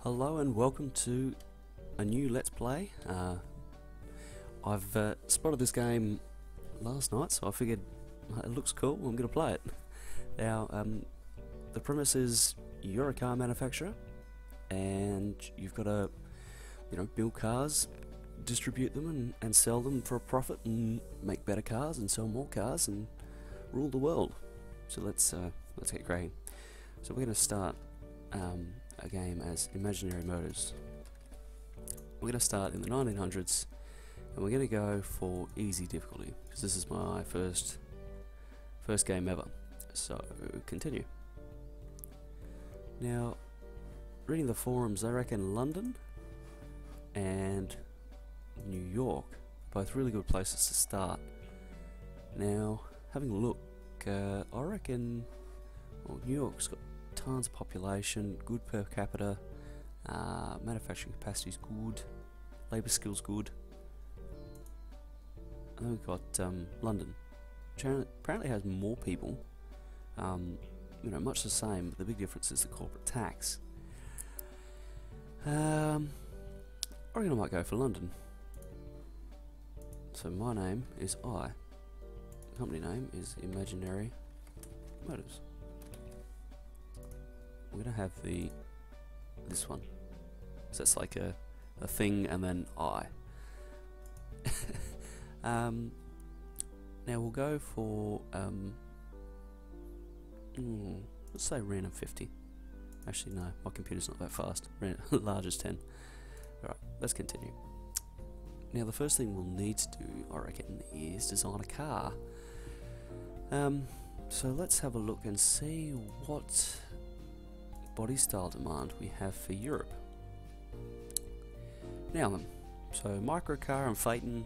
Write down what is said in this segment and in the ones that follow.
Hello and welcome to a new Let's Play. I've spotted this game last night, so I figured it looks cool, I'm going to play it. Now, the premise is you're a car manufacturer and you've got to, build cars, distribute them and sell them for a profit and make better cars and sell more cars and rule the world. So let's get cracking. So we're going to start a game as Imaginary Motors. We're going to start in the 1900s and we're going to go for easy difficulty because this is my first game ever. So continue. Now, reading the forums, I reckon London and New York, both really good places to start. Now, having a look, I reckon New York's got tons of population, good per capita, manufacturing capacity's good, labour skills good. And then we've got London, which apparently has more people, much the same, but the big difference is the corporate tax. I reckon I might go for London. So my name is the company name is Imaginary Motors. We're gonna have this one. So that's like a thing and then I. Now we'll go for let's say random 50. Actually no, my computer's not that fast. Large as 10. Alright, let's continue. Now the first thing we'll need to do, I reckon, is design a car. So let's have a look and see what body style demand we have for Europe. Now then, so microcar and Phaeton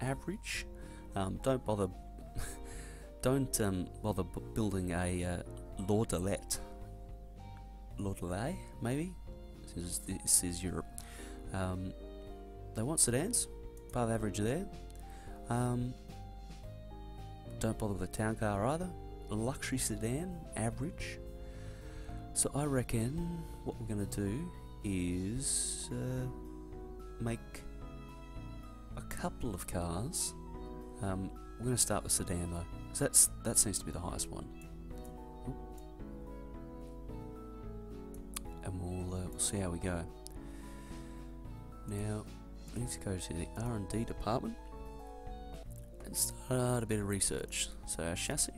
average. Don't bother building a Laudelet maybe. This is Europe. They want sedans, above average there. Don't bother with a town car either. A luxury sedan, average. So I reckon what we're going to do is make a couple of cars. We're going to start with sedan though, because that seems to be the highest one. Ooh. And we'll see how we go. Now we need to go to the R&D department and start a bit of research. So our chassis,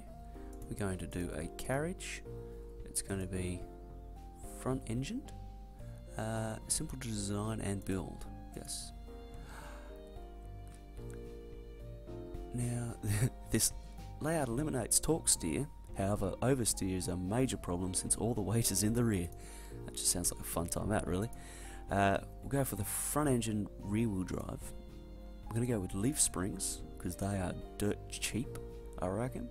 we're going to do a carriage. It's going to be front engined, simple to design and build. Yes. Now this layout eliminates torque steer, however oversteer is a major problem since all the weight is in the rear. That just sounds like a fun time out, really. We'll go for the front engine rear wheel drive. We're going to go with leaf springs because they are dirt cheap, I reckon.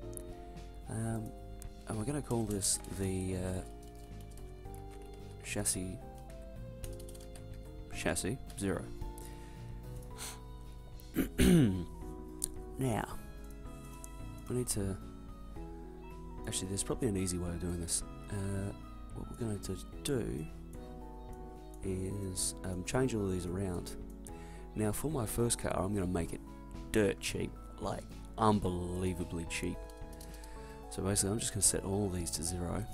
And we're going to call this the chassis 0. Now, we need to... Actually, there's probably an easy way of doing this. What we're going to do is change all of these around. Now, for my first car, I'm going to make it dirt cheap, like unbelievably cheap. So basically I'm just going to set all these to 0.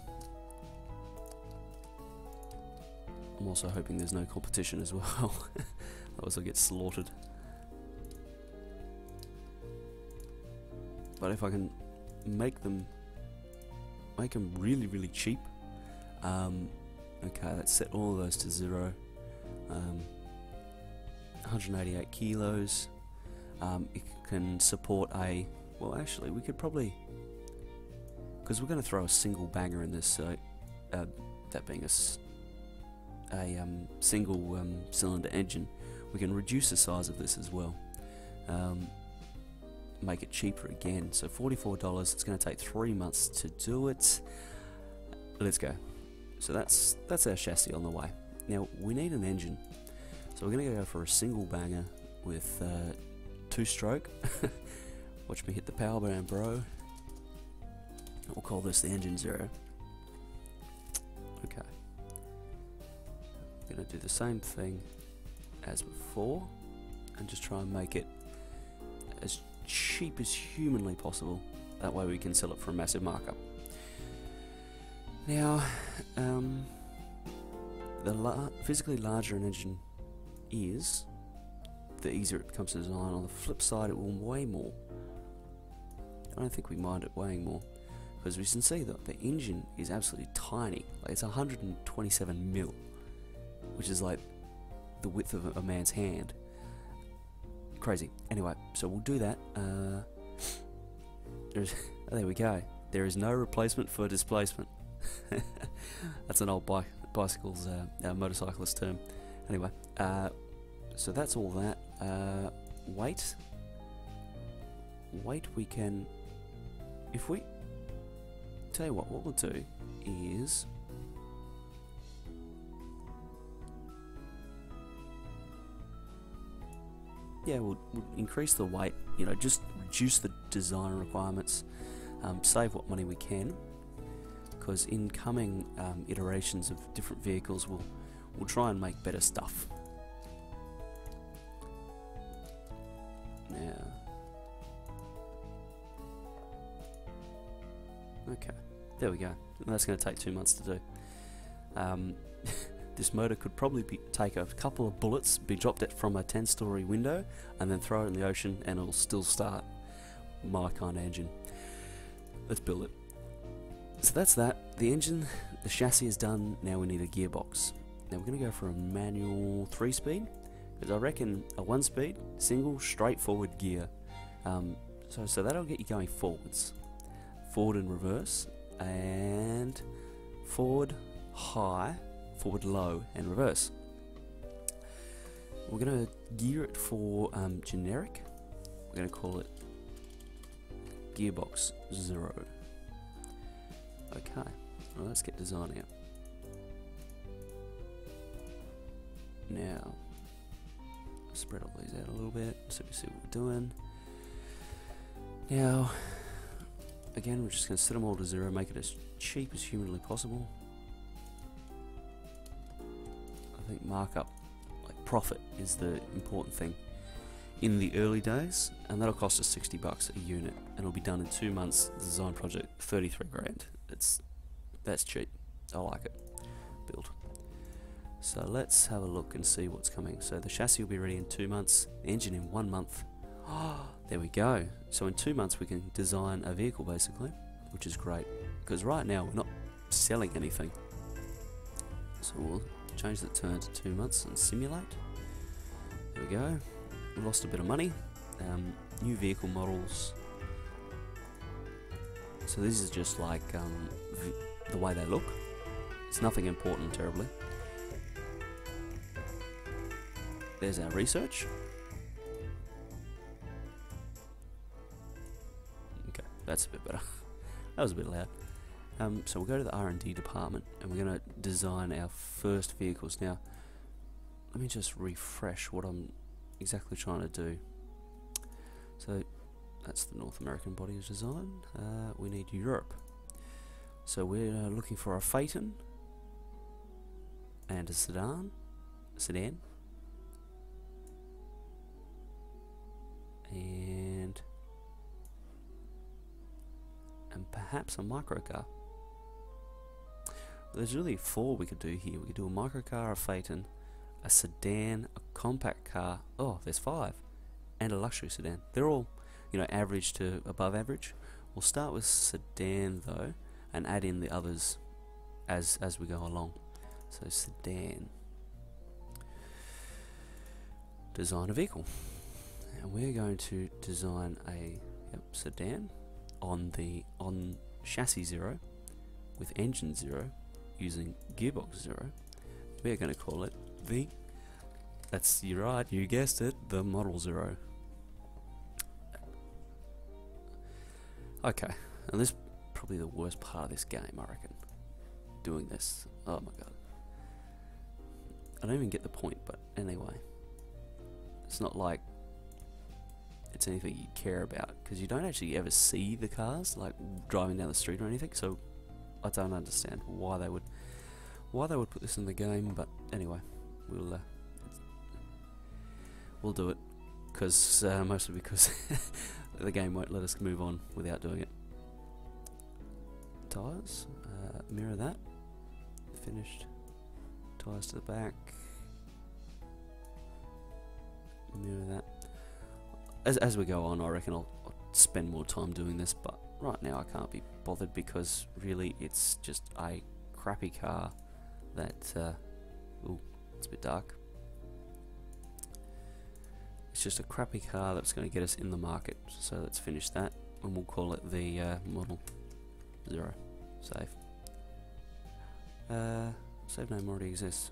I'm also hoping there's no competition as well, otherwise I'll get slaughtered. But if I can make them really, really cheap, okay, let's set all of those to 0. 188 kilos. It can support a... Well, actually, we could probably... Because we're going to throw a single banger in this, so that being a single cylinder engine, we can reduce the size of this as well. Make it cheaper again. So $44. It's going to take 3 months to do it. Let's go. So that's our chassis on the way. Now we need an engine, so we're going to go for a single banger with 2-stroke. Watch me hit the power button, bro. We'll call this the engine 0. Okay. we're going to do the same thing as before and just try and make it as cheap as humanly possible. That way we can sell it for a massive markup. Now, the physically larger an engine is, the easier it becomes to design. On the flip side, it will weigh more. I don't think we mind it weighing more, because we can see that the engine is absolutely tiny. Like, it's 127 mil, which is like the width of a man's hand. Crazy. Anyway, so we'll do that. There we go. There is no replacement for displacement. That's an old bicycle's motorcyclist term. Anyway, so that's all that. Weight we can, if we tell you what we'll do is we'll increase the weight, just reduce the design requirements, save what money we can, because in coming iterations of different vehicles we'll try and make better stuff. Now, okay, there we go. That's going to take 2 months to do. This motor could probably take a couple of bullets, be dropped it from a 10-story window, and then throw it in the ocean, and it'll still start. My kind of engine. Let's build it. So that's that. The engine, the chassis is done. Now we need a gearbox. Now we're going to go for a manual 3-speed, because I reckon a 1-speed, single, straightforward gear. So that'll get you going forwards. Forward and reverse, and forward high, forward low, and reverse. We're going to gear it for generic. We're going to call it Gearbox 0. Okay, well, let's get design out. Now, spread all these out a little bit so we see what we're doing. Now, again, we're just going to set them all to 0, make it as cheap as humanly possible. I think markup, like profit, is the important thing in the early days, and that'll cost us 60 bucks a unit, and it'll be done in 2 months. The design project, 33 grand. That's cheap. I like it. Build. So let's have a look and see what's coming. So the chassis will be ready in 2 months, the engine in 1 month. There we go. So in 2 months we can design a vehicle basically, which is great, because right now we're not selling anything. So we'll change the turn to 2 months and simulate. There we go. We lost a bit of money. New vehicle models. So this is just like the way they look. It's nothing important terribly. There's our research. Okay, that's a bit better. That was a bit loud. So we'll go to the R&D department, and we're going to design our first vehicles. Now, let me just refresh what I'm exactly trying to do. So that's the North American body of design. We need Europe. So we're looking for a Phaeton and a Sedan, and perhaps a microcar. There's really 4 we could do here. We could do a microcar, a Phaeton, a sedan, a compact car. Oh, there's 5, and a luxury sedan. They're all, average to above average. We'll start with sedan though, and add in the others as we go along. So sedan. Design a vehicle, and we're going to design a sedan on chassis 0 with engine 0 using gearbox 0. We're going to call it you're right, you guessed it, the Model 0. Okay, and this is probably the worst part of this game, I reckon. Doing this. Oh my god. I don't even get the point, but anyway. It's not like it's anything you care about, because you don't actually ever see the cars, like, driving down the street or anything, so I don't understand why they would put this in the game, but anyway. we'll do it, because mostly because the game won't let us move on without doing it. Tires, mirror that. Finished. Tires to the back. Mirror that. As we go on, I reckon I'll spend more time doing this, but right now I can't be bothered because really it's just a crappy car that ooh, it's a bit dark. It's just a crappy car that's going to get us in the market, so let's finish that and we'll call it the Model 0. Save. Save name already exists.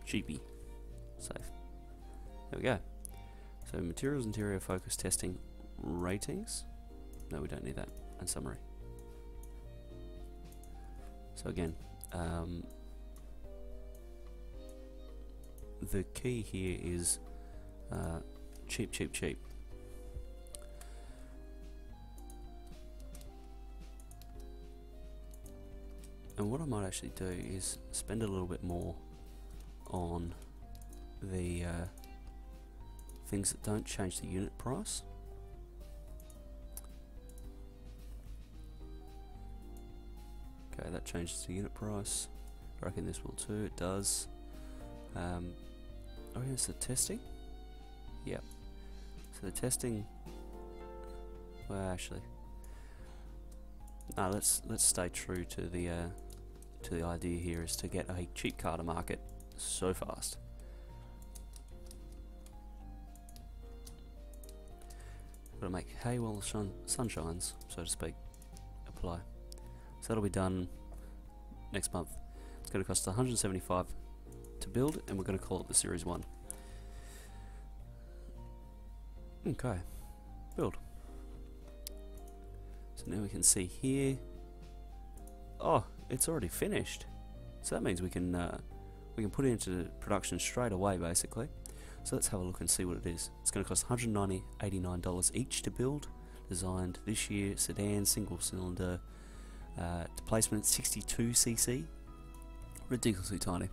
Cheapy. Save. There we go. So materials, interior, focus, testing, ratings. No, we don't need that. And summary. So again, the key here is cheap, cheap, cheap. And what I might actually do is spend a little bit more on the things that don't change the unit price. Okay, that changes the unit price. I reckon this will too. It does. Oh, here's the testing. Yep. So the testing. Well, actually, no. Let's stay true to the idea here is to get a cheap car to market so fast. Gotta make hay while the sun shines, so to speak. Apply. So that'll be done next month. It's going to cost $175 to build, and we're going to call it the Series 1. Okay, build. So now we can see here. Oh, it's already finished. So that means we can put it into production straight away, basically. So let's have a look and see what it is. It's going to cost $189 each to build. Designed this year, sedan, single cylinder, displacement 62cc, ridiculously tiny.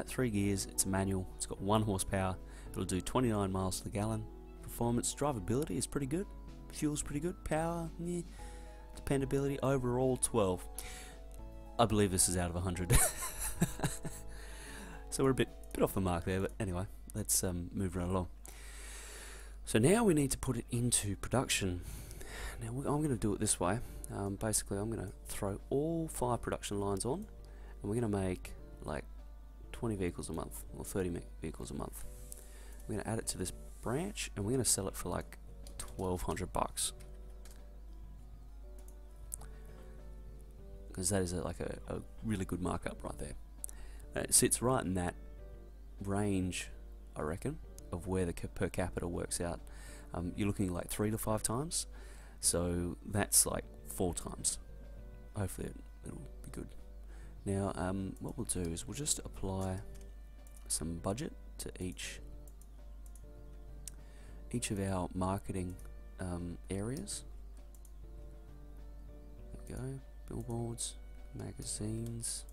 3 gears, it's a manual, it's got 1 horsepower, it'll do 29 miles to the gallon. Performance, drivability is pretty good, fuel's pretty good, power, yeah. Dependability, overall 12. I believe this is out of 100. So we're a bit off the mark there, but anyway, let's move right along. So now we need to put it into production. Now I'm going to do it this way. Basically, I'm going to throw all 5 production lines on, and we're going to make like 20 vehicles a month, or 30 vehicles a month. We're going to add it to this branch, and we're going to sell it for like $1,200. Because that is like a really good markup right there. It sits right in that range, I reckon, of where the per capita works out. You're looking like 3 to 5 times, so that's like 4 times. Hopefully it'll be good. Now what we'll do is we'll just apply some budget to each of our marketing areas. There we go. Billboards, magazines,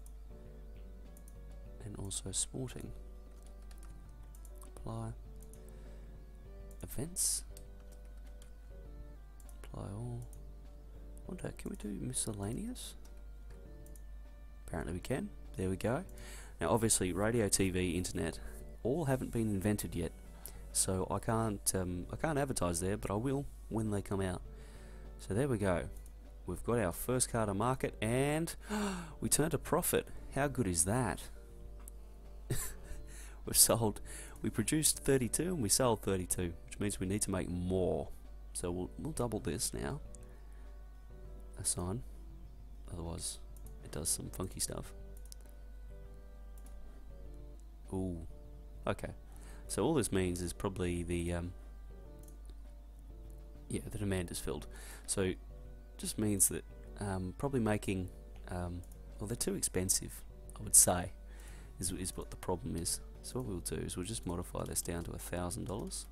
and also sporting. Apply. Events. Apply all. Wonder, can we do miscellaneous? Apparently we can. There we go. Now obviously radio, TV, internet all haven't been invented yet, so I can't advertise there, but I will when they come out. So there we go. We've got our first car to market, and we turned a profit. How good is that? We produced 32 and we sold 32, which means we need to make more. So we'll double this now. Assign. Otherwise, it does some funky stuff. Ooh. Okay. So all this means is probably the demand is filled. So just means that probably making well, they're too expensive, I would say, is what the problem is. So what we'll do is we'll just modify this down to $1,000.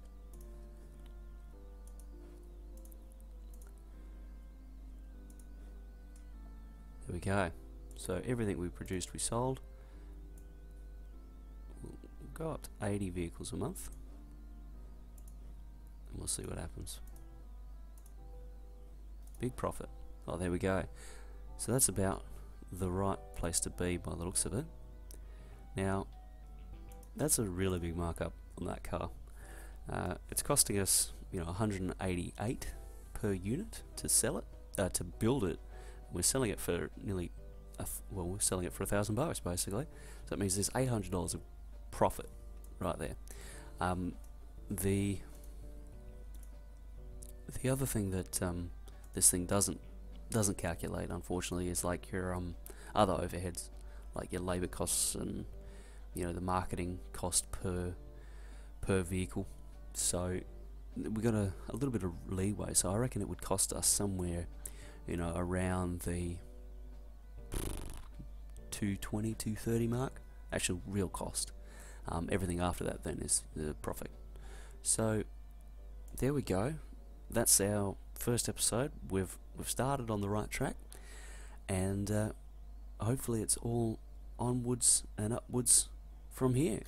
There we go. So everything we produced we sold. got 80 vehicles a month, and we'll see what happens. Big profit. Oh, there we go. So that's about the right place to be by the looks of it. Now, that's a really big markup on that car. It's costing us, 188 per unit to sell it, to build it. We're selling it for nearly, we're selling it for $1,000 basically. So that means there's $800 of profit right there. The other thing that this thing doesn't calculate, unfortunately, is like your other overheads, like your labour costs and the marketing cost per vehicle. So we got a little bit of leeway. So I reckon it would cost us somewhere, around the 220, 230 mark. Actual real cost. Everything after that then is the profit. So there we go. That's our first episode. We've started on the right track, and hopefully it's all onwards and upwards from here.